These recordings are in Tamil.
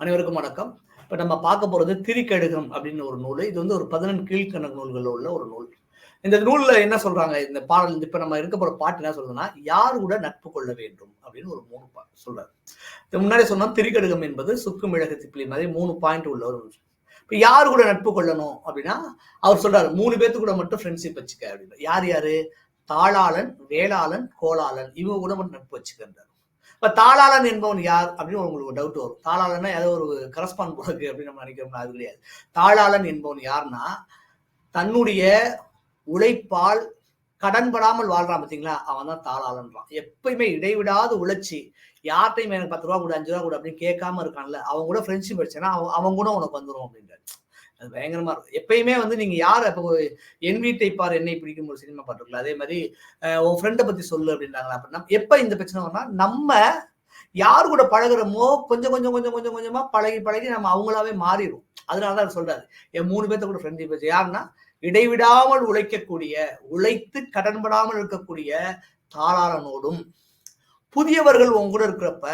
அனைவருக்கும் வணக்கம். இப்ப நம்ம பார்க்க போறது திரிகடுகம் அப்படின்னு ஒரு நூல். இது வந்து ஒரு 14 கீழ்க்கணக்கு நூல்கள்ல உள்ள ஒரு நூல். இந்த நூல்ல என்ன சொல்றாங்க? இந்த பாடல் இப்ப நம்ம இருக்க போற பாட்டு என்ன சொல்றதுன்னா, யார் கூட நட்பு கொள்ள வேண்டும் அப்படின்னு ஒரு 3 சொல்றாரு. இது முன்னாடி சொன்னா திரிகடுகம் என்பது சுக்கு மிளகு திப்பிலி மாதிரி 3 பாயிண்ட் உள்ள ஒரு விஷயம். இப்ப யார் கூட நட்பு கொள்ளணும் அப்படின்னா, அவர் சொல்றாரு 3 பேத்து கூட மட்டும் ஃப்ரெண்ட்ஷிப் வச்சுக்க அப்படின்னு. யார் யாரு? தாளாளன், வேளாளன், கோளாளன் இவங்க கூட மட்டும் நட்பு வச்சுக்கின்றார். இப்ப தாளாளன் என்பவன் யார் அப்படின்னு உங்களுக்கு டவுட் வரும். தாளாளன்னா ஏதோ ஒரு கரஸ்பாண்ட் போக்கு அப்படின்னு நம்ம நினைக்கிறோம்னா அது கிடையாது. தாளாளன் என்பவன் யாருன்னா, தன்னுடைய உழைப்பால் கடன்படாமல் வாழ்றான் பார்த்தீங்களா, அவன் தான் தாளாளன்றான். எப்பயுமே இடைவிடாது உழைச்சி யார்ட்டையும் எனக்கு 10 ரூபா கொடு 5 ரூபா கொடு அப்படின்னு கேட்காம இருக்கான்ல, அவன் கூட ஃப்ரெண்ட்ஷிப் வச்சேன்னா அவன் கூட உனக்கு வந்துடும் அப்படின்றாரு. அது பயங்கரமா இருக்கும். எப்பயுமே வந்து நீங்க யார் இப்போ என் வீட்டை பார் என்னை பிடிக்கும் ஒரு சினிமா பாட்டு இருக்குல்ல, அதே மாதிரி உன் ஃப்ரெண்டை பத்தி சொல்லு அப்படின்றாங்களா. அப்படின்னா எப்ப இந்த பிரச்சனை வரும்னா, நம்ம யார் கூட பழகுறோமோ கொஞ்சம் கொஞ்சம் கொஞ்சம் கொஞ்சம் கொஞ்சமா பழகி பழகி நம்ம அவங்களாவே மாறிடும். அதனாலதான் சொல்றாரு என் 3 பேர்த்த கூட ஃப்ரெண்ட்ஷிப் வச்சு. யாருன்னா இடைவிடாமல் உழைக்கக்கூடிய, உழைத்து கடன்படாமல் இருக்கக்கூடிய தாளாளனோடும், புதியவர்கள் உங்க கூட இருக்கிறப்ப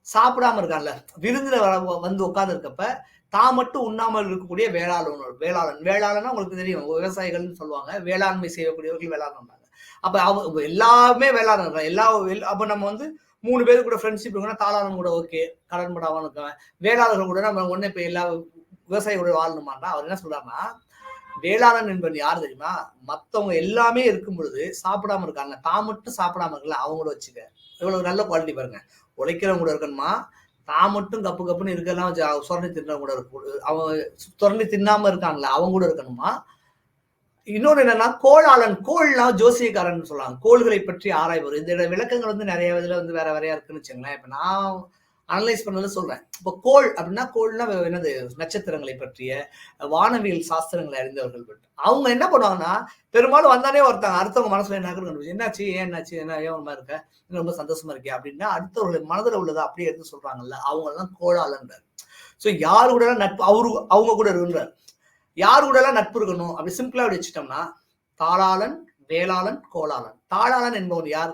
சாப்பிடாம இருக்கான்ல, விருந்துல வந்து உட்கார்ந்து இருக்கப்ப தான் மட்டும் உண்ணாமல் இருக்கக்கூடிய வேளாளன் உங்களுக்கு தெரியும், விவசாயிகள்னு சொல்லுவாங்க. வேளாண்மை செய்யக்கூடியவர்கள் வேளாண். அப்ப எல்லாமே வேளாண். அப்ப நம்ம வந்து 3 பேரு கூட ஃப்ரெண்ட்ஷிப் இருக்குன்னா தாளாளன் கூட ஓகே, கடன்படாமல் இருக்கவன். வேளாளர்கள் கூட நம்ம ஒண்ணு இப்ப எல்லா விவசாயி கூட வாழணுமான்னா அவர் என்ன சொல்றாருன்னா, வேளாளன் என்பது யார் தெரியுமா? மத்தவங்க எல்லாமே இருக்கும் பொழுது சாப்பிடாம இருக்காங்க, தான் மட்டும் சாப்பிடாம இருக்கல, அவங்கள வச்சுக்க. எவ்வளவு நல்ல குவாலிட்டி பாருங்க. உழைக்கிறவங்க கூட இருக்கணுமா, தான் மட்டும் கப்பு கப்புன்னு இருக்கலாம் சுரண்டி தின்னவங்க கூட இருக்கு. அவன் சுரண்டி தின்னாம இருக்காங்களா அவங்க கூட இருக்கணுமா. இன்னொன்னு என்னன்னா, கோளாளன், கோள்னா ஜோசியக்காரன் சொல்லுவாங்க. கோள்களை பற்றி ஆராய்வர். இந்த விளக்கங்கள் வந்து நிறைய இதுல வந்து வேற வேறையா இருக்குன்னு வச்சுங்களேன். இப்ப நான் அனலைஸ் பண்ணது சொல்றேன். இப்ப கோள் அப்படின்னா, கோள்னா என்னது, நட்சத்திரங்களை பற்றிய வானவியல் சாஸ்திரங்களை அறிந்தவர்கள் பற்றி அவங்க என்ன பண்ணுவாங்கன்னா, பெரும்பாலும் வந்தானே ஒருத்தாங்க அடுத்தவங்க மனசுல என்ன இருக்குன்னு, என்னாச்சு ஏன் என்னாச்சு என்ன ஏன் ஒரு மாதிரி இருக்க, ரொம்ப சந்தோஷமா இருக்கே அப்படின்னா அடுத்தவர்கள் மனதில் உள்ளதை அப்படியே எடுத்து சொல்றாங்கல்ல, அவங்க எல்லாம் கோளாளன்றார். சோ யாரு கூட நட்பு அவங்க கூட இருந்தார். யாரு கூட எல்லாம் நட்பு இருக்கணும் அப்படி சிம்பிளா வச்சுட்டோம்னா, தாளாளன், வேளாளன், கோளாளன். தாளாளன் என்பவன் யார்?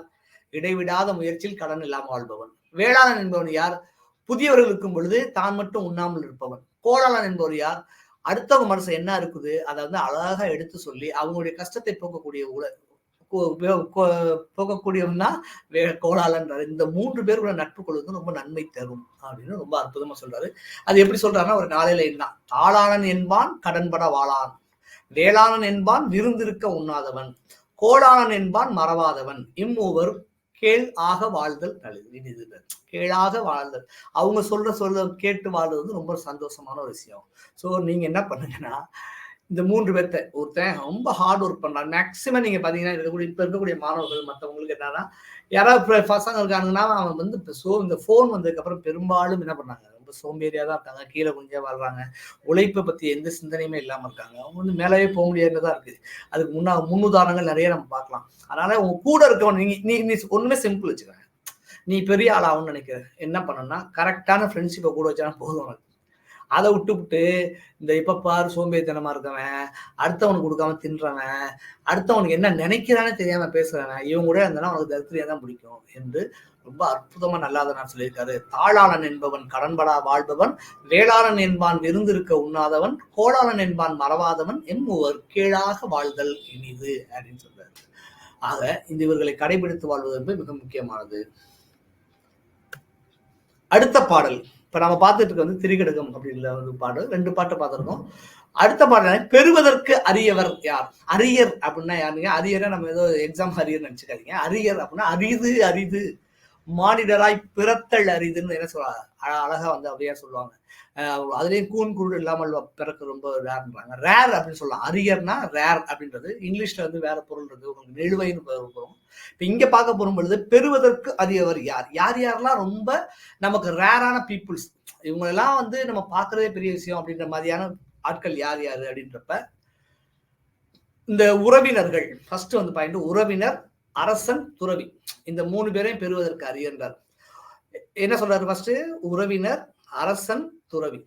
இடைவிடாத முயற்சியில் கடன் இல்லாமல் வாழ்பவன். வேளாளன் என்பவன் யார்? புதியவர்கள் இருக்கும் பொழுது தான் மட்டும் உண்ணாமல் இருப்பவன். கோளாளன் என்பவர் யார்? அடுத்தவங்க மனசு என்ன இருக்குது அதை வந்து அழகா எடுத்து சொல்லி அவங்களுடைய கஷ்டத்தை போக்கக்கூடிய போகக்கூடியவன்னா கோளாளன். இந்த 3 பேர் கூட நட்பு கொள்வது ரொம்ப நன்மை தரும் அப்படின்னு ரொம்ப அற்புதமா சொல்றாரு. அது எப்படி சொல்றாருன்னா ஒரு 4 லைன் தான். தாளாளன் என்பான் கடன்பட வாழான், வேளாளன் என்பான் விருந்திருக்க உண்ணாதவன், கோளாளன் என்பான் மறவாதவன், இம்மூவர் கேள் ஆக வாழ்தல் நல்லது. கேளாக வாழ்தல், அவங்க சொல்ல கேட்டு வாழ்றது வந்து ரொம்ப சந்தோஷமான ஒரு விஷயம். சோ நீங்க என்ன பண்ணுங்கன்னா, இந்த 3 பேர்த்த ஒருத்தன் ரொம்ப ஹார்ட் ஒர்க் பண்றான். மேக்சிமம் நீங்க பாத்தீங்கன்னா இப்ப இருக்கக்கூடிய மாணவர்கள் மற்றவங்களுக்கு என்னன்னா, யாராவது பசங்க இருக்காங்கன்னா அவன் வந்து இந்த போன் வந்ததுக்கு அப்புறம் பெரும்பாலும் என்ன பண்ணாங்க, ரொம்ப சோம்பேறியா தான் இருக்காங்க, கீழே கொஞ்சம் வாழ்றாங்க, உழைப்பை பத்தி எந்த சிந்தனையுமே இல்லாம இருக்காங்க. அவங்க வந்து மேலவே போக முடியாதுதான் இருக்கு. அதுக்கு முன்னுதாரணங்கள் நிறைய நம்ம பார்க்கலாம். அதனால உங்க கூட இருக்கவன் நீ ஒண்ணுமே சிம்பிள் வச்சுக்க, நீ பெரிய ஆளாகும்னு நினைக்கிற என்ன பண்ணணும்னா, கரெக்டான ஃப்ரெண்ட்ஷிப்பை கூட வச்சா போதும் உனக்கு. அதை விட்டுவிட்டு இந்த இப்ப பாரு சோம்பேறித்தனமா இருக்கவன், அடுத்தவனுக்கு கொடுக்காம தின்றவன், அடுத்தவனுக்கு என்ன நினைக்கிறானே தெரியாம பேசுறவன், இவங்க கூட இருந்தாலும் அவனுக்கு தரித்திரியா தான் பிடிக்கும் என்று ரொம்ப அற்புதமா நல்லாத நான் சொல்லியிருக்காரு. தாளாளன் என்பவன் கடன்படா வாழ்பவன், வேளாளன் என்பான் விருந்திருக்க உண்ணாதவன், கோளாளன் என்பான் மறவாதவன், எம்மூவர் கீழாக வாழ்தல் இனிது அப்படின்னு சொல்றாரு. ஆக இந்த இவர்களை கடைபிடித்து வாழ்வது என்பது மிக முக்கியமானது. அடுத்த பாடல் இப்ப நம்ம பார்த்துட்டு இருக்க வந்து திரிகடுகம் அப்படின்ற ஒரு பாடல். 2 பாட்டை பார்த்திருக்கோம். அடுத்த பாடல் பெறுவதற்கு அரியவர் யார்? அரியர் அப்படின்னா யாருங்க? அரியரை நம்ம ஏதோ எக்ஸாம் அரியர் நினைச்சுக்காதீங்க. அரியர் அப்படின்னா அரிது அரிது, மானிடராய் பிறத்தல் அரிதுன்னு என்ன சொல்றாங்க, அழகா வந்து அப்படியே சொல்லுவாங்க. அதுலயும் கூன் குருடு இல்லாமல் பிறக்க ரொம்ப ரேர்ன்றாங்க. ரேர் அப்படின்னு சொல்லலாம். அரியர்னா ரேர் அப்படின்றது இங்கிலீஷ்ல வந்து வேற பொருள் இருக்கு, உங்களுக்கு நெழுவைன்னு போறோம். இப்ப இங்க பார்க்க போகும் பொழுது பெறுவதற்கு அரியவர் யார்? யாரெல்லாம் ரொம்ப நமக்கு ரேரான பீப்புள்ஸ், இவங்க எல்லாம் வந்து நம்ம பார்க்கறதே பெரிய விஷயம் அப்படின்ற மாதிரியான ஆட்கள் யார் யாரு அப்படின்றப்ப, இந்த உறவினர்கள் ஃபர்ஸ்ட் வந்து பாயிண்ட், உறவினர், அரசன், துறவி, இந்த 3 பேரையும் பெறுவதற்கு அரியன்றார். என்ன சொல்றாரு? ஃபர்ஸ்ட் உறவினர், அரசன், துறவி.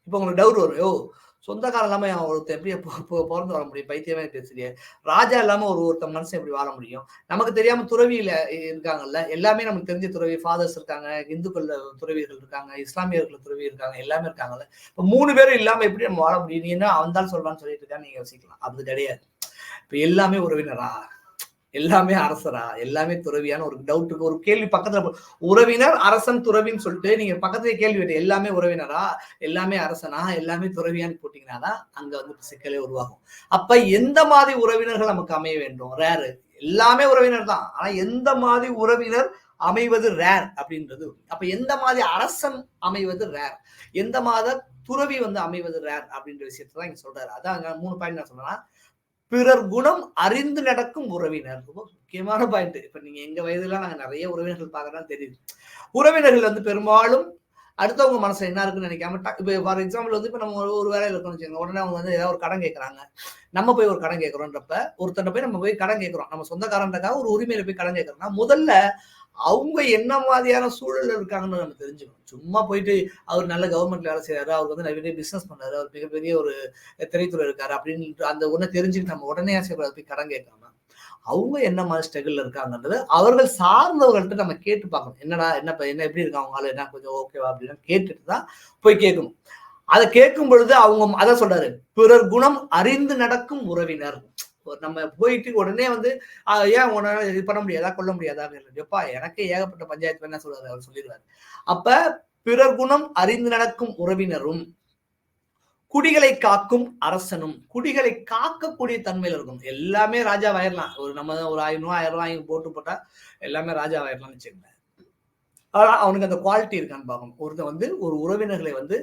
இப்ப உங்களுக்கு டவுட் வரும், சொந்தக்காரன் இல்லாம ஒருத்தர் எப்படி பிறந்து வர முடியும்? பைத்தியமே பேசுறியே. ராஜா இல்லாம ஒருத்தர் மனுஷன் எப்படி வாழ முடியும்? நமக்கு தெரியாம துறவியில இருக்காங்கல்ல, எல்லாமே நமக்கு தெரிஞ்ச துறவி ஃபாதர்ஸ் இருக்காங்க, இந்துக்கள்ல துறவிகள் இருக்காங்க, இஸ்லாமியர்கள் துறவி இருக்காங்க, எல்லாமே இருக்காங்கல்ல. இப்ப 3 பேரும் இல்லாம எப்படி நம்ம வாழ முடியும்? நீ என்ன அவன் தான் சொல்றான்னு சொல்லிட்டு இருக்கான்னு நீங்க யோசிக்கலாம். அது கிடையாது. இப்ப எல்லாமே உறவினரா, எல்லாமே அரசரா, எல்லாமே துறவியான ஒரு டவுட்டுக்கு ஒரு கேள்வி பக்கத்துல உறவினர் அரசன் துறவின்னு சொல்லிட்டு நீங்க பக்கத்துல கேள்வி கேட்டு எல்லாமே உறவினரா, எல்லாமே அரசனா, எல்லாமே துறவியான்னு போட்டீங்கன்னா தான் அங்க வந்து சிக்கலே உருவாகும். அப்ப எந்த மாதிரி உறவினர்கள் நமக்கு அமைய வேண்டும்? ரேரு. எல்லாமே உறவினர் தான். ஆனா எந்த மாதிரி உறவினர் அமைவது ரேர் அப்படின்றது. அப்ப எந்த மாதிரி அரசன் அமைவது ரேர், எந்த மாதிரி துறவி வந்து அமைவது ரேர் அப்படின்ற விஷயத்தான் இங்க சொல்றாரு. அதான் 3 பாயிண்ட் நான் சொன்னா, பிறர் குணம் அறிந்து நடக்கும் உறவினர். ரொம்ப முக்கியமான பாயிண்ட். இப்ப நீங்க எங்க வயதுல நாங்க நிறைய உறவினர்கள் பார்க்கறதா தெரியுது. உறவினர்கள் வந்து பெரும்பாலும் அடுத்தவங்க மனசுல என்ன இருக்குன்னு நினைக்காம இப்ப ஃபார் எக்ஸாம்பிள் வந்து இப்ப நம்ம ஒரு வேலையில இருக்கோம்னு வச்சுக்கோங்க. உடனே அவங்க வந்து ஏதாவது ஒரு கடன் கேட்கறாங்க. நம்ம போய் ஒரு கடன் கேட்கறோன்றப்ப ஒருத்தர் போய் நம்ம போய் கடன் கேட்கிறோம். நம்ம சொந்தக்காரன்காக ஒரு உரிமையில போய் கடன் கேட்கறோம்னா முதல்ல அவங்க என்ன மாதிரியான சூழல்ல இருக்காங்கன்னு நம்ம தெரிஞ்சுக்கணும். சும்மா போயிட்டு அவர் நல்ல கவர்மெண்ட்ல வேலை செய்யறாரு, அவர் வந்து நிறைய பிசினஸ் பண்றாரு, அவர் மிகப்பெரிய ஒரு திரைத்துறை இருக்காரு அப்படின்னு அந்த ஒண்ணு தெரிஞ்சுட்டு நம்ம உடனே போய் கடன் கேட்காம அவங்க என்ன மாதிரி ஸ்ட்ரகிள் இருக்காங்கன்றது அவர்கள் சார்ந்தவர்கள்ட்ட நம்ம கேட்டு பார்க்கணும். என்னடா என்ன எப்படி இருக்காங்க அவங்களால, என்ன கொஞ்சம் ஓகேவா அப்படின்னு கேட்டுட்டு தான் போய் கேட்கணும். அதை கேட்கும் பொழுது அவங்க அதான் சொல்றாரு, பிறர் குணம் அறிந்து நடக்கும் உறவினர். நம்ம போயிட்டு உடனே வந்து ஏன் உன்னால இது பண்ண முடியாதா, கொள்ள முடியாதா எப்பா எனக்கு ஏகப்பட்ட பஞ்சாயத்து என்ன சொல்றாரு அவர் சொல்லிடுவாரு. அப்ப பிறர் குணம் அறிந்து நடக்கும் உறவினரும் குடிகளை காக்கும் அரசனும். குடிகளை காக்கக்கூடிய தன்மையில இருக்கும். எல்லாமே ராஜாவாயிரலாம். ஒரு நம்ம ஒரு 1000 ரூபாய் போட்டு போட்டா எல்லாமே ராஜாவாயிரலாம்னு வச்சுக்கோங்க. ஆனா அவனுக்கு அந்த குவாலிட்டி இருக்கான்னு பார்க்கணும். ஒருத்தன் வந்து ஒரு உறவினர்களை வந்து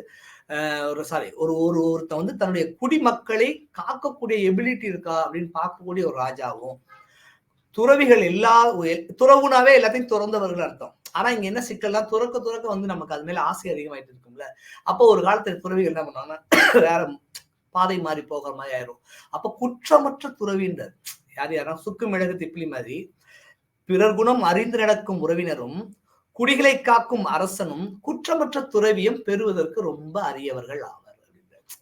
ஒருத்தன் வந்து தன்னுடைய குடிமக்களை காக்கக்கூடிய எபிலிட்டி இருக்கா அப்படின்னு பார்க்கக்கூடிய ஒரு ராஜாவும், துறவிகள் துறவுனாவே எல்லாத்தையும் துறந்தவர்கள் அர்த்தம். ஆனா இங்க என்ன சிக்கல்லாம், துறக்க வந்து நமக்கு அது மேல ஆசை அதிகமாயிட்டு இருக்கும்ல. அப்போ ஒரு காலத்துல துறவிகள் என்ன பண்ணுவாங்கன்னா வேற பாதை மாறி போகிற மாதிரி ஆயிரும். அப்ப குற்றமற்ற துறவின்றார். யாரா சுக்கு மிளகு திப்பிலி மாதிரி பிறர் குணம் அறிந்து நடக்கும் உறவினரும் குடிகளை காக்கும் அரசனும் குற்றமற்ற துறவியும் பெறுவதற்கு ரொம்ப அரியவர்கள் ஆவர்.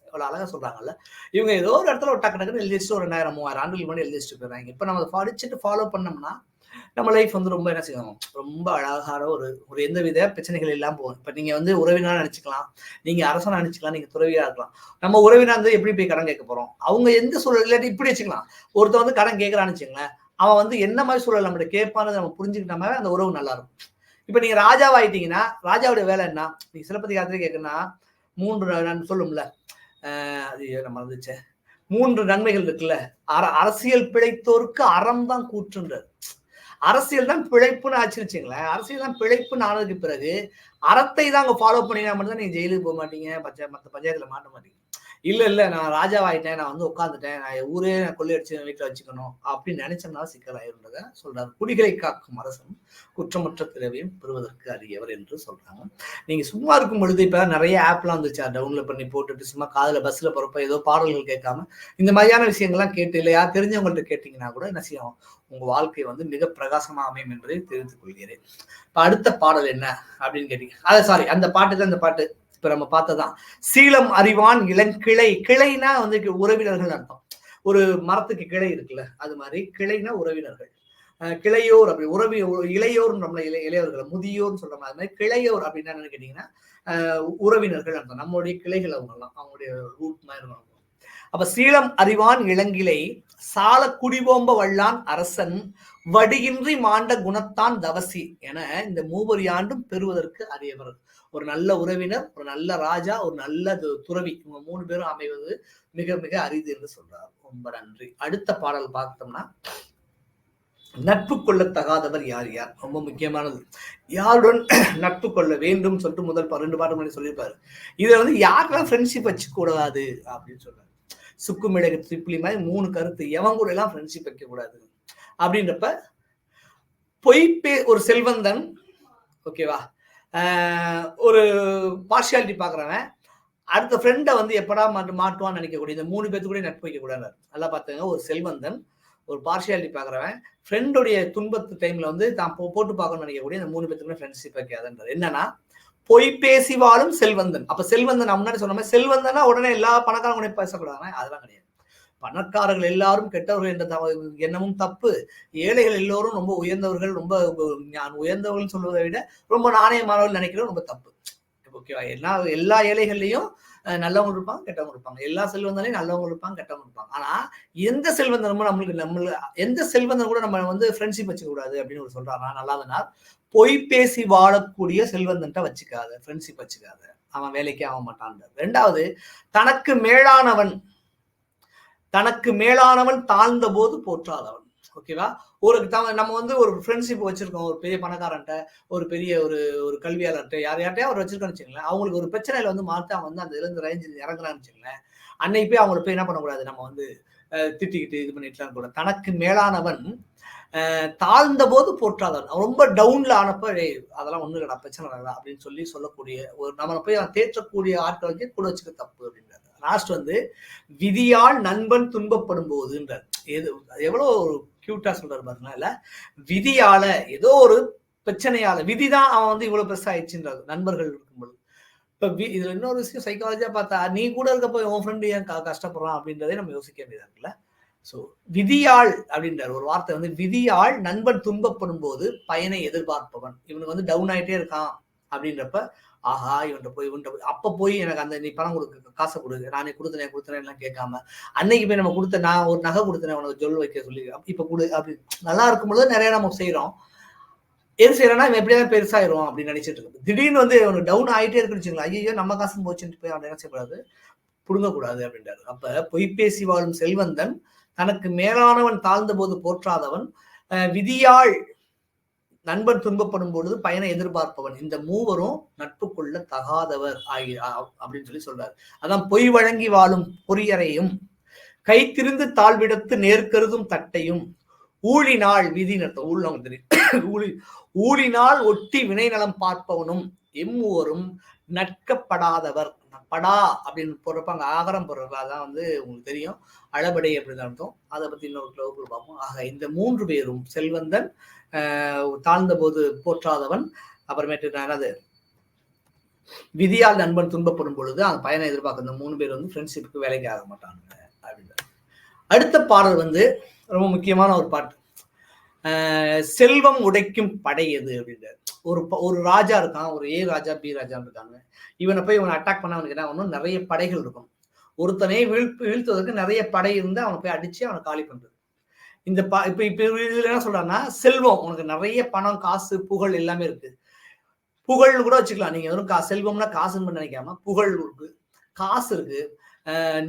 அவ்வளவு அழகா சொல்றாங்கல்ல. இவங்க ஏதோ ஒரு இடத்துல ஒரு டக்குன்னு எழுதி வச்சுட்டு ஒரு 2000 3000 ஆண்டுகள் முன்னாடி எழுதி வச்சுட்டு போயிடுறாங்க. இப்ப நம்ம படிச்சுட்டு ஃபாலோ பண்ணோம்னா நம்ம லைஃப் வந்து ரொம்ப என்ன செய்யணும், ரொம்ப அழகான ஒரு எந்த வித பிரச்சனைகள் இல்லாம போகும். இப்ப நீங்க வந்து உறவினா நினைச்சுக்கலாம், நீங்க அரசனா நினைச்சுக்கலாம், நீங்க துறவியா இருக்கலாம். நம்ம உறவினா வந்து எப்படி போய் கடன் கேட்க போறோம்? அவங்க எந்த சூழல் இல்லாட்டி இப்படி வச்சுக்கலாம். ஒருத்தர் வந்து கடன் கேட்கறான்னு வச்சுங்களேன், அவன் வந்து என்ன மாதிரி சூழல் நம்மகிட்ட கேட்பான்னு நம்ம புரிஞ்சுக்கிட்டோம்னா அந்த உறவு நல்லா இருக்கும். இப்ப நீங்க ராஜாவாயிட்டீங்கன்னா ராஜாவுடைய வேலை என்ன? நீங்க சிலப்பதிகாரத்திலே கேட்கணும்னா 3 சொல்லும்ல, அது நம்ம வந்துச்சு 3 நன்மைகள் இருக்குல்ல. அரசியல் பிழைத்தோருக்கு அறம் தான் கூற்றுன்றார். அரசியல் தான் பிழைப்புன்னு ஆச்சுன்னு வச்சுங்களேன். அரசியல் தான் பிழைப்புன்னு ஆனதுக்கு பிறகு அறத்தை தான் அங்க ஃபாலோ பண்ணினா மட்டும் தான் நீங்க ஜெயிலுக்கு போக மாட்டீங்க, மற்ற பஞ்சாயத்துல மாட்ட மாட்டீங்க. இல்ல நான் ராஜாவாயிட்டேன், நான் வந்து உட்காந்துட்டேன், நான் ஊரே கொள்ளையடிச்சு வீட்டுல வச்சுக்கணும் அப்படின்னு நினைச்சோம்னா சிக்கலாயிருந்தத சொல்றாரு. குடிகளை காக்கும் அரசன் குற்றமற்ற திறவையும் பெறுவதற்கு அரியவர் என்று சொல்றாங்க. நீங்க சும்மா இருக்கும் பொழுது இப்ப நிறைய ஆப்லாம் வந்துச்சா, டவுன்லோட் பண்ணி போட்டுட்டு சும்மா காதுல பஸ்ல போறப்ப ஏதோ பாடல்கள் கேட்காம இந்த மாதிரியான விஷயங்கள்லாம் கேட்டு இல்லை யார் தெரிஞ்சவங்கள்ட்ட கேட்டீங்கன்னா கூட என்ன செய்யும், உங்க வாழ்க்கை வந்து மிக பிரகாசமா அமையும் என்பதை தெரிவித்துக் கொள்கிறேன். இப்ப அடுத்த பாடல் என்ன அப்படின்னு கேட்டீங்க. அந்த பாட்டு தான் இந்த பாட்டு இப்ப நம்ம பார்த்ததான். சீலம் அறிவான் இளங்கிளை. கிளைனா வந்து உறவினர்கள் அர்த்தம். ஒரு மரத்துக்கு கிளை இருக்குல்ல, அது மாதிரி கிளைனா உறவினர்கள். கிளையோர் அப்படி இளையோர் நம்மள இளையவர்கள், முதியோர்னு சொல்ற மாதிரி கிளையோர் அப்படின்னா என்னன்னு கேட்டீங்கன்னா உறவினர்கள் அர்த்தம். நம்மளுடைய கிளைகள் அவங்கலாம், அவங்களுடைய ரூட் மாதிரி இருக்கும். அப்ப சீலம் அறிவான் இளங்கிளை சால குடிபோம்ப வல்லான் அரசன் வடியின்றி மாண்ட குணத்தான் தவசி என இந்த 3 ஆண்டும் பெறுவதற்கு அரியவர். ஒரு நல்ல உறவினர், ஒரு நல்ல ராஜா, ஒரு நல்ல துறவி, இவங்க 3 பேரும் அமைவது மிக மிக அரிது என்று சொல்றார். ரொம்ப நன்றி. அடுத்த பாடல் பார்த்தோம்னா, நட்பு கொள்ள தகாதவர் யார் யார். ரொம்ப முக்கியமானது. யாருடன் நட்பு கொள்ள வேண்டும் சொல்லிட்டு முதல் 2 பாட்டு முன்னாடி சொல்லியிருப்பாரு. இதுல வந்து யாருக்கெல்லாம் ஃப்ரெண்ட்ஷிப் வச்சு கூடாது அப்படின்னு சொல்றாரு. சுக்கு மிளகு திப்பிலி மாதிரி 3 கருத்து. எவன் கூட எல்லாம் ஃப்ரெண்ட்ஷிப் வைக்க கூடாது அப்படின்றப்ப ஒரு செல்வந்தன், ஓகேவா, ஒரு பார்ஷியாலிட்டி பாக்குறவன் அடுத்த ஃப்ரெண்டை வந்து எப்படா மாட்டுவான்னு நினைக்கக்கூடிய இந்த 3 பேர்த்து கூட நட்பு வைக்க கூடாது. நல்லா பார்த்துங்க. ஒரு செல்வந்தன், ஒரு பார்ஷியாலிட்டி பாக்குறவன், ஃப்ரெண்டுடைய துன்பத்து டைம்ல வந்து தான் போட்டு பார்க்கணும்னு நினைக்கக்கூடிய இந்த 3 பேர்த்துக்குமே ஃப்ரெண்ட்ஷிப் வைக்காதுன்றது. என்னன்னா, பொய் பேசி வாழும் செல்வந்தன். அப்ப செல்வந்தன் நான் முன்னாடி சொன்ன மாதிரி செல்வந்தனா உடனே எல்லா பணக்காரங்களையும் பேசக்கூடாது, அதெல்லாம் கிடையாது. பணக்காரர்கள் எல்லாரும் கெட்டவர்கள் என்ற எண்ணமும் தப்பு. ஏழைகள் எல்லோரும் ரொம்ப உயர்ந்தவர்கள், ரொம்ப உயர்ந்தவர்கள் சொல்வதை விட ரொம்ப நாணயமானவர்கள் நினைக்கிறது ரொம்ப தப்பு. ஓகேவா? எல்லா ஏழைகள்லையும் நல்லவங்க இருப்பாங்க, கெட்டவங்க இருப்பாங்க. எல்லா செல்வந்தனையும் நல்லவங்க இருப்பாங்க, கெட்டவங்க இருப்பாங்க. ஆனா எந்த செல்வந்தனும் நம்மளுக்கு எந்த செல்வந்தன் கூட நம்ம வந்து ஃப்ரெண்ட்ஷிப் வச்சுக்க கூடாது அப்படின்னு ஒரு சொல்றாருன்னா நல்லாதுன்னா, பொய் பேசி வாழக்கூடிய செல்வந்தன்ட்ட வச்சுக்காத, ஃப்ரெண்ட்ஷிப் வச்சுக்காத, அவன் வேலைக்கு ஆக மாட்டான். ரெண்டாவது, தனக்கு மேலானவன் தாழ்ந்த போது போற்றாதவன். ஓகேவா? நம்ம வந்து ஒரு ஃப்ரெண்ட்ஷிப் வச்சிருக்கோம் ஒரு பெரிய பணக்காரன்ட்ட, ஒரு பெரிய ஒரு கல்வியாளர்கிட்ட, யார்ட்டையா அவர் வச்சிருக்கோன்னு வச்சுங்களேன். அவங்களுக்கு ஒரு பிரச்சனையில வந்து மாத்த அவன் வந்து அந்த இருந்து ரேஞ்சில் இறங்குறான்னு வச்சுங்களேன். அன்னைக்கு போய் அவங்களை போய் என்ன பண்ணக்கூடாது, நம்ம வந்து திட்டிக்கிட்டு இது பண்ணிட்டு கூட. தனக்கு மேலானவன் தாழ்ந்த போது போற்றாதவன். ரொம்ப டவுன்ல ஆனப்ப அதெல்லாம் ஒண்ணு இல்லடா, பிரச்சனை இல்லடா அப்படின்னு சொல்லக்கூடிய ஒரு நம்மளை போய் தேற்றக்கூடிய ஆட்களுக்கு கூட வச்சுக்க தப்பு அப்படின்றாரு. லாஸ்ட் வந்து விதியால் நண்பன் துன்பப்படும் போதுன்றார். எவ்வளவு ஒரு கியூட்டா சொல்றாரு பாருங்களா. இல்ல, விதியால ஏதோ ஒரு பிரச்சனையால, விதிதான் அவன் வந்து இவ்வளவு பெருசா ஆயிடுச்சுன்றாரு நண்பர்கள் இருக்கும்போது. இப்ப இதுல இன்னொரு விஷயம் சைக்காலஜியா பார்த்தா, நீ கூட இருக்கப்போ உன் ஃப்ரெண்டு ஏன் கஷ்டப்படுறான் அப்படின்றதே நம்ம யோசிக்க வேண்டியதா இருக்குல்ல. சோ விதியாள் அப்படின்றார் ஒரு வார்த்தை வந்து, விதியாள் நண்பன் துன்பப்படும் போது பயனை எதிர்பார்ப்பவன். இவனுக்கு வந்து டவுன் ஆயிட்டே இருக்கான் அப்படின்றப்ப, ஆஹா இவன்ட்ட போய் அப்ப போய் எனக்கு அந்த நீ பணம் கொடுக்க காசை கொடு, நானே கொடுத்தனேன் எல்லாம் கேட்காம, அன்னைக்கு போய் நம்ம கொடுத்த நான் ஒரு நகை கொடுத்தனேன் உனக்கு ஜொல் வைக்க சொல்லி இப்ப கொடு அப்படி நல்லா இருக்கும்போது நிறைய நம்ம செய்யறோம். எது செய்யறோம்னா இவன் எப்படியாவது பெருசாயிரும் அப்படின்னு நினைச்சிட்டு இருக்கு. திடீர்னு வந்து அவனுக்கு டவுன் ஆகிட்டே இருக்குன்னு வச்சுங்களா, ஐயோ நம்ம காசு போச்சுன்னு போய் அவன் நினைச்சக்கூடாது, புடுங்கக்கூடாது அப்படின்றாரு. அப்ப பொய்பேசி வாழும் செல்வந்தன் தனக்கு மேலானவன் தாழ்ந்த போது போற்றாதவன், விதியாள் நண்பன் துன்பப்படும் பொழுது பயனை எதிர்பார்ப்பவன், இந்த மூவரும் நட்பு கொள்ள தகாதவர் அப்படின்னு சொல்றாரு. அதான் பொய் வழங்கி வாழும் பொறியறையும், கைத்திருந்து தாழ்விடத்து நேர்கருதும் தட்டையும், ஊழினால் விதி ஊழினால் ஒட்டி வினை நலம் பார்ப்பவனும் எம்மூவரும் நட்கப்படாதவர். படா அப்படின்னு போடுறப்பாங்க, ஆகரம் போடுறப்ப அதான் வந்து உங்களுக்கு தெரியும், அளபடை அப்படின்னு அர்த்தம். அதை பத்தி இன்னொரு வகுப்பு பார்ப்போம். ஆக இந்த 3 பேரும் செல்வந்தன், தாழ்ந்த போது போற்றாதவன், அப்புறமேட்டு என்னது விதியால் நண்பன் துன்பப்படும் பொழுது அந்த பயனை எதிர்பார்க்க, இந்த 3 பேர் வந்து ஃப்ரெண்ட்ஷிப்புக்கு வேலைக்கு ஆக மாட்டாங்க அப்படின்னு. அடுத்த பாடல் வந்து ரொம்ப முக்கியமான ஒரு பாட்டு. செல்வம் உடைக்கும் படை எது அப்படின்றாரு. ஒரு ராஜா இருக்கான், ஒரு ஏ ராஜா பி ராஜான்னு இருக்காங்க. இவனை போய் இவனை அட்டாக் பண்ண அவனுக்கு என்ன ஒன்றும் நிறைய படைகள் இருக்கும். ஒருத்தனை வீழ்த்துவதற்கு நிறைய படை இருந்து அவனை போய் அடிச்சு அவனை காலி பண்றது. இந்த இப்ப இதுல என்ன சொல்றாங்கன்னா, செல்வம் உனக்கு நிறைய பணம் காசு புகழ் எல்லாமே இருக்கு. புகழ்னு கூட வச்சுக்கலாம். நீங்க வெறும் செல்வம்னா காசுன்னு நினைக்காம புகழ் இருக்கு, காசு இருக்கு,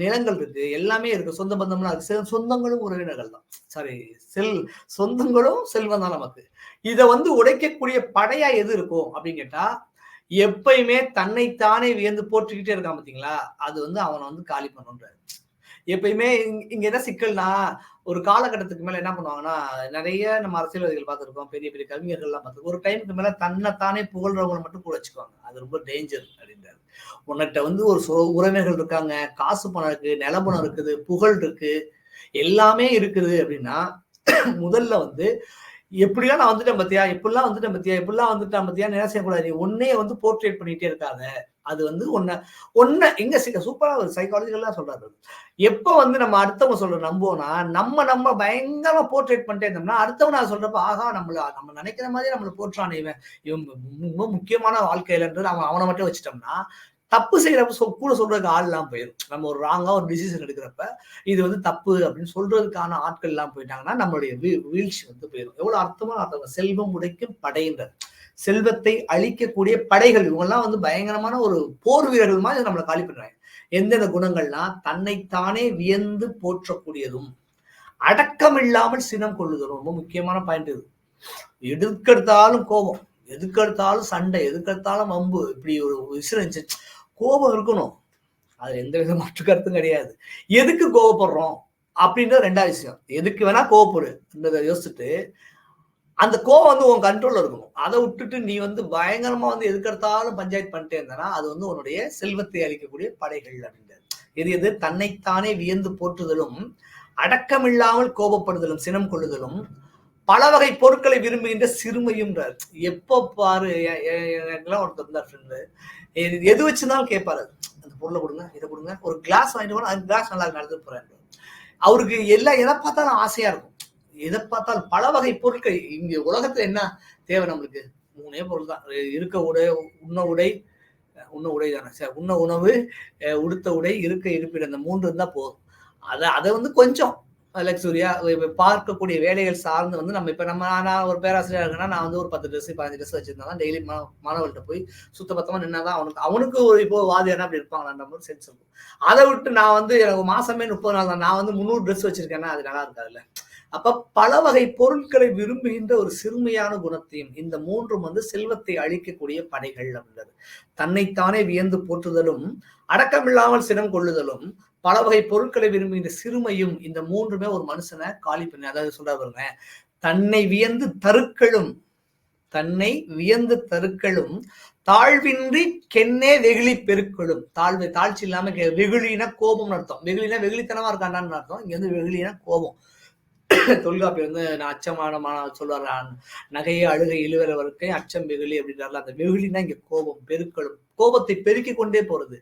நிலங்கள் இருக்கு, எல்லாமே இருக்கு, சொந்த பந்தம்லாம் இருக்கு. சொந்தங்களும் உறவினர்கள் தான், சாரி சொந்தங்களும் செல்வம் தான் நமக்கு. இதை வந்து உடைக்கக்கூடிய படையா எது இருக்கும் அப்படின்னு கேட்டா, எப்பயுமே தன்னைத்தானே வியந்து போட்டுக்கிட்டே இருக்கான் பாத்தீங்களா, அது வந்து அவனை வந்து காலி பண்ணுன்றாரு. எப்பயுமே இங்க என்ன சிக்கல்னா, ஒரு காலகட்டத்துக்கு மேல என்ன பண்ணுவாங்கன்னா, நிறைய நம்ம அரசியல்வாதிகள் பார்த்துருக்கோம், பெரிய பெரிய கவிஞர்கள் எல்லாம் பார்த்துருக்கோம், ஒரு டைமுக்கு மேல தன்னைத்தானே புகழ்றவங்களை மட்டும் கூட வச்சுக்குவாங்க. அது ரொம்ப டேஞ்சர் அப்படின்றாரு. உன்கிட்ட வந்து ஒரு உறவினர்கள் இருக்காங்க, காசு பணம் இருக்கு, நிலபணம் இருக்குது, புகழ் இருக்கு, எல்லாமே இருக்குது அப்படின்னா, முதல்ல வந்து எப்படிலாம் நான் வந்துட்டேன் பத்தியா, எப்படிலாம் வந்துட்டேன் பத்தியா என்ன செய்யக்கூடாது, நீ ஒன்னே வந்து போர்ட்ரேட் பண்ணிட்டே இருக்காத. அது வந்து ஒன்ன எங்க சூப்பரா ஒரு சைக்காலஜிக்கலா சொல்றாரு. எப்ப வந்து நம்ம அடுத்தவங்க சொல்ற நம்புவோம்னா, நம்ம பயங்கரமா போர்ட்ரேட் பண்ணிட்டே இருந்தோம்னா, அடுத்தவன் நான் சொல்றப்ப ஆகா நம்ம நினைக்கிற மாதிரி நம்மள போற்றானே இவன் ரொம்ப முக்கியமான வாழ்க்கையிலன்றது அவனை மட்டும் வச்சுட்டோம்னா, தப்பு செய்யறப்ப கூட சொல்றதுக்கு ஆள் எல்லாம் போயிடும். நம்ம ஒரு ராங்கா ஒரு டிசிஷன் எடுக்கிறப்ப இது வந்து தப்பு அப்படின்னு சொல்றதுக்கான ஆட்கள் எல்லாம் போயிட்டாங்கன்னா நம்மளுடைய வீழ்ச்சி வந்து போயிடும். எவ்வளவு அர்த்தமா செல்வம் உடைக்கும் படைன்ற, செல்வத்தை அழிக்கக்கூடிய படைகள், இவங்க எல்லாம் வந்து பயங்கரமான ஒரு போர் வீரர்கள் மாதிரி நம்மளை காலி பண்றாங்க. எந்தெந்த குணங்கள்னா, தன்னைத்தானே வியந்து போற்றக்கூடியதும், அடக்கம் இல்லாமல் சினம் கொள்ளுதலும். ரொம்ப முக்கியமான பாயிண்ட் இது. எதுக்கெடுத்தாலும் கோபம், எதுக்கெடுத்தாலும் சண்டை, எதுக்கெடுத்தாலும் வம்பு, இப்படி ஒரு விஷயம் இருந்துச்சு, கோபம் இருக்கணும், அது எந்த வித மாற்று கருத்தும் கிடையாது. எதுக்கு கோபப்படுறோம் அப்படின்ற 2வது விஷயம். எதுக்கு வேணா கோபப்படுன்றத யோசிச்சுட்டு, அந்த கோபம் வந்து உன் கண்ட்ரோல்ல இருக்கணும். அதை விட்டுட்டு நீ வந்து பயங்கரமா வந்து எதுக்கெடுத்தாலும் பஞ்சாயத்து பண்ணிட்டே இருந்தனா, அது வந்து உன்னுடைய செல்வத்தை அளிக்கக்கூடிய படைகள் அப்படின்றது. எது தன்னைத்தானே வியந்து போற்றுதலும், அடக்கமில்லாமல் கோபப்படுதலும், சினம் கொள்ளுதலும், பல வகை பொருட்களை விரும்புகின்ற சிறுமையும். எப்ப பாரு எனக்குலாம் ஒருத்தர் இருந்தார் ஃப்ரெண்டு, எது வச்சிருந்தாலும் கேட்பாரு, அந்த பொருளை கொடுங்க, இதை கொடுங்க, ஒரு கிளாஸ் வாங்கிட்டு போனா அந்த கிளாஸ் நல்லா நடந்து போறேன். அவருக்கு எல்லாம் எதை பார்த்தாலும் ஆசையா இருக்கும். எதை பார்த்தாலும் பல வகை பொருட்கள். இங்க உலகத்துல என்ன தேவை நம்மளுக்கு? 3 பொருள் தான். இருக்க உடை, உண்ண உடை தானே, உண்ண உணவு, உடுத்த உடை, இருக்க இருப்பிடம், இந்த 3 இருந்தா போதும். அதை வந்து கொஞ்சம் லக்ஸுரியா பார்க்கக்கூடிய வேலைகள் சார்ந்து வந்து நம்ம இப்ப நான் ஒரு பேராசிரியர் இருக்குன்னா நான் வந்து ஒரு 10 ட்ரெஸ் 15 ட்ரெஸ் வச்சிருந்தா டெய்லி மாணவர்கள்ட்ட போய் சுத்தபத்தமா நின்னாதான் அவனுக்கு ஒரு இப்போ வாதியானா அப்படி இருப்பாங்களான்ற மாதிரி சென்ஸ் இருக்கும். அதை விட்டு நான் வந்து எனக்கு மாசமே 30 நாள் தான், நான் வந்து 300 ட்ரெஸ் வச்சிருக்கேன்னா அது நல்லா இருக்காதுல்ல. அப்ப பல வகை பொருட்களை விரும்புகின்ற ஒரு சிறுமையான குணத்தையும், இந்த 3ம் வந்து செல்வத்தை அழிக்கக்கூடிய படைகள் அப்படின்றது. தன்னைத்தானே வியந்து போற்றுதலும், அடக்கமில்லாமல் சினம் கொள்ளுதலும், பல வகை பொருட்களை விரும்புகின்ற சிறுமையும், இந்த 3மே ஒரு மனுஷனை காலி பண்ணி, அதாவது சொல்ற பாருங்க, தன்னை வியந்து தருக்களும் தாழ்வின்றி கென்னே வெகுளி பெருக்களும். தாழ்ச்சி இல்லாம வெகுளினா கோபம்னு அர்த்தம். வெகுளினா வெகுளித்தனமா இருக்காண்டான்னு அர்த்தம். இங்க வந்து வெகுளினா கோபம். தொல்காப்பி வந்து நான் அச்சமான சொல்லுவார், நகையை அழுகை இழுவர வரைக்கும் அச்சம் வெகுளி அப்படின்றாரு. அந்த வெகுளினா இங்க கோபம், பெருக்களும், கோபத்தை பெருக்கி கொண்டே போறது.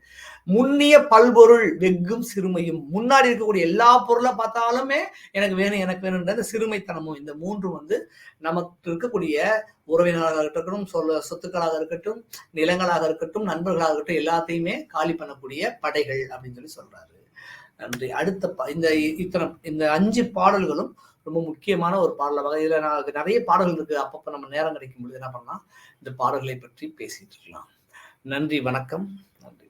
முன்னிய பல்பொருள் வெக்கும் சிறுமையும், முன்னாடி இருக்கக்கூடிய எல்லா பொருளை பார்த்தாலுமே எனக்கு வேணும்ன்ற அந்த சிறுமைத்தனமும். இந்த 3 வந்து நமக்கு இருக்கக்கூடிய உறவினராக இருக்கட்டும், சொத்துக்களாக இருக்கட்டும், நிலங்களாக இருக்கட்டும், நண்பர்களாக இருக்கட்டும், எல்லாத்தையுமே காலி பண்ணக்கூடிய படைகள் அப்படின்னு சொல்றாரு. நன்றி. அடுத்த இந்த 5 பாடல்களும் ரொம்ப முக்கியமான ஒரு பாடல் வகை. இதுல நிறைய பாடல்கள் இருக்கு. அப்பப்ப நம்ம நேரம் கிடைக்கும் பொழுது என்ன பண்ணலாம், இந்த பாடல்களை பற்றி பேசிட்டு இருக்கலாம். நன்றி, வணக்கம். நன்றி.